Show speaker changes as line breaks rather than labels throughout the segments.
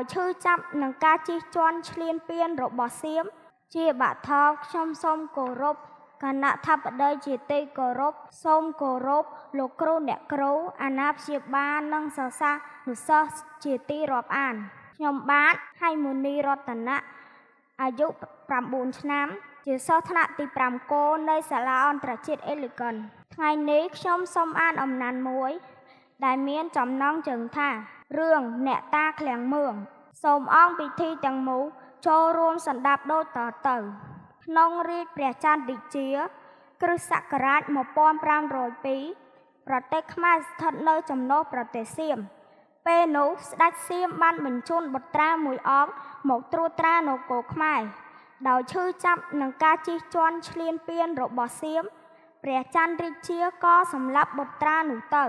ដោយឈឺចាប់នឹងការជិះជាន់ឈ្លានពានរបស់សៀមជាបថោខ្ញុំសូមគោរពគណៈថាបតីជាទីគោរពសូមគោរពលោកគ្រូអ្នកគ្រូអាណាព្យាបាលនិងសិស្សានុសិស្សជាទីរាប់អានខ្ញុំបាទហៃមូនីរតនៈអាយុ9ឆ្នាំជាសិស្សថ្នាក់ទី5គោនៃសាលាអន្តរជាតិអេលីកុនថ្ងៃនេះខ្ញុំសូមអានអំណានមួយដែលមានចំណងជើងថារឿងអ្នកតាឃ្លាំងមឿងសូមអង្គពិធីទាំងមូលចូលរួមសន្តាប់ដូចតទៅក្នុងរាជព្រះចន្ទរាជាគ្រិស្តសករាជ1502ប្រទេសខ្មែរស្ថិតនៅចំណុះប្រទេសសៀមពេលនោះស្ដេចសៀមបានបញ្ជូនបុត្រាមួយអង្គមកត្រួតត្រានគរខ្មែរដោយឈឺចាប់នឹងការជិះជាន់ឈ្លានពានរបស់សៀមព្រះចន្ទរាជាក៏សម្លាប់បុត្រានោះទៅ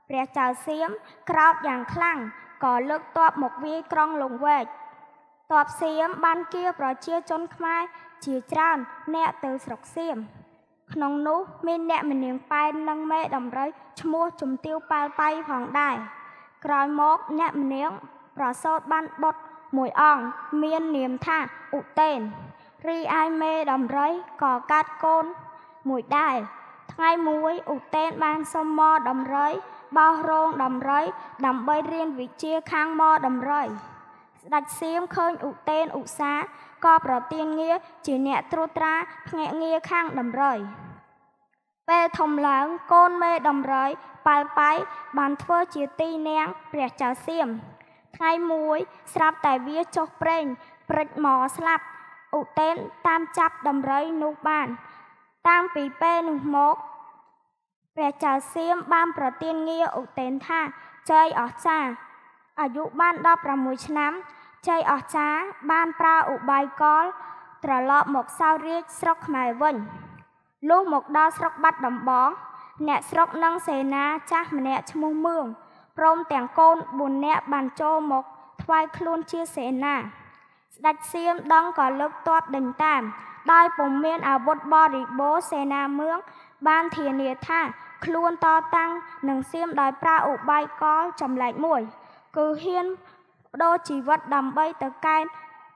ព្រះចៅសៀមក្រោធយ៉ាងខ្លាំងក៏លើកទ័ពមកវាយក្រុងលង្វែកទ័ពសៀមបានគៀប្រជាជនខ្មែរជាច្រើនអ្នកទៅស្រុកសៀមក្នុងនោះមានអ្នកម្នាងប៉ែននិងមេដំរីឈ្មោះជំទាវប៉ាល់ប៉ៃផងដែរក្រោយមកអ្នកម្នាងប្រសូតបានបុត្រមួយអង្គមាននាមថាឧតេនរីឯមេដំរីក៏កាត់កូនមួយដែរថ្ងៃមួយឧតេនបានសុំមកដំរីបោះរោងដំរីដើម្បីរៀនវិជ្ជាខាងមកដំរីស្ដេចសៀមឃើញឧតេនឧស្សាហ៍ក៏ប្រទានងារជាអ្នកត្រួតត្រាភ្នាក់ងារខាងដំរីពេលធំឡើងកូនមេដំរីប៉ាល់ប៉ៃបានធ្វើជាទីនាងព្រះចៅសៀមថ្ងៃមួយស្រាប់តែវាចុះប្រេងព្រិចមកស្លាប់ឧតេនតាមចាប់ដំរីនោះបានតាំងពីពេលនោះមកព្រះចៅសៀមបានប្រទានងារឧតេនថាជ័យអស្ចារ្យអាយុបាន16ឆ្នាំជ័យអស្ចារ្យបានប្រើឧបាយកលត្រឡប់មកសោយរាជស្រុកខ្មែរវិញលុះមកដល់ស្រុកបាត់ដំបងអ្នកស្រុកនិងសេនាចាស់ម្នាក់ឈ្មោះមឿងព្រមទាំងកូន4នាក់បានចូលមកថ្វាយខ្លួនជាសេនាស្ដេចសៀមដឹងក៏លើកទ័ពដេញតាមដោយពុំមានអាវុធបរិបូរណ៍សេនាមឿងបានធានាថាខ្លួនតតាំងនឹងសៀមដោយប្រើឧបាយកលចម្លែកមួយគឺហ៊ានបដូរជីវិតដើម្បីទៅកែ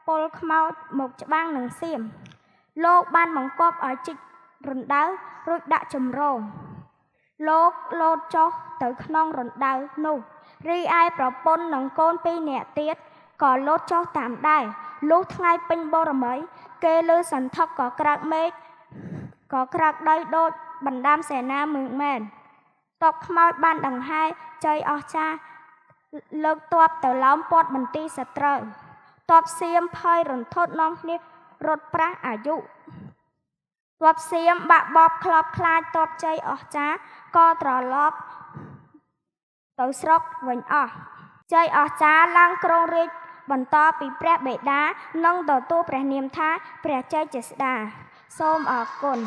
ពលខ្មោចមកច្បាំងនឹងសៀមលោកបានបង្គាប់ឲ្យជីករណ្ដៅរួចដាក់ជំរងលោកលោតចុះទៅក្នុងរណ្ដៅនោះរីឯប្រពន្ធនិងកូន2នាក់ទៀតក៏លោតចុះតាមដែរលុះថ្ងៃពេញបូរមីគេលើសន្ធឹកក៏ក្រើកមេឃក៏ក្រើកដីដូចបណ្ដាំសេនាមឿងមែនតបខ្មោចបានដង្ហែជ័យអស្ចារ្យលើកទ័ពទៅឡោមព័ទ្ធមន្ទីរសត្រូវទ័ពសៀមភ័យរន្ធត់នាំគ្នារត់ប្រាសអាយុទ័ពសៀមបាក់បបខ្លោបខ្លាចទ័ពជ័យអស្ចារ្យក៏ត្រឡប់ទៅស្រុកវិញអស់ជ័យអស្ចារ្យឡើងគ្រងរាជ្យបន្តពីព្រះបិតានិងទទួលព្រះនាមថាព្រះជ័យជេស្តាសូមអរគុណ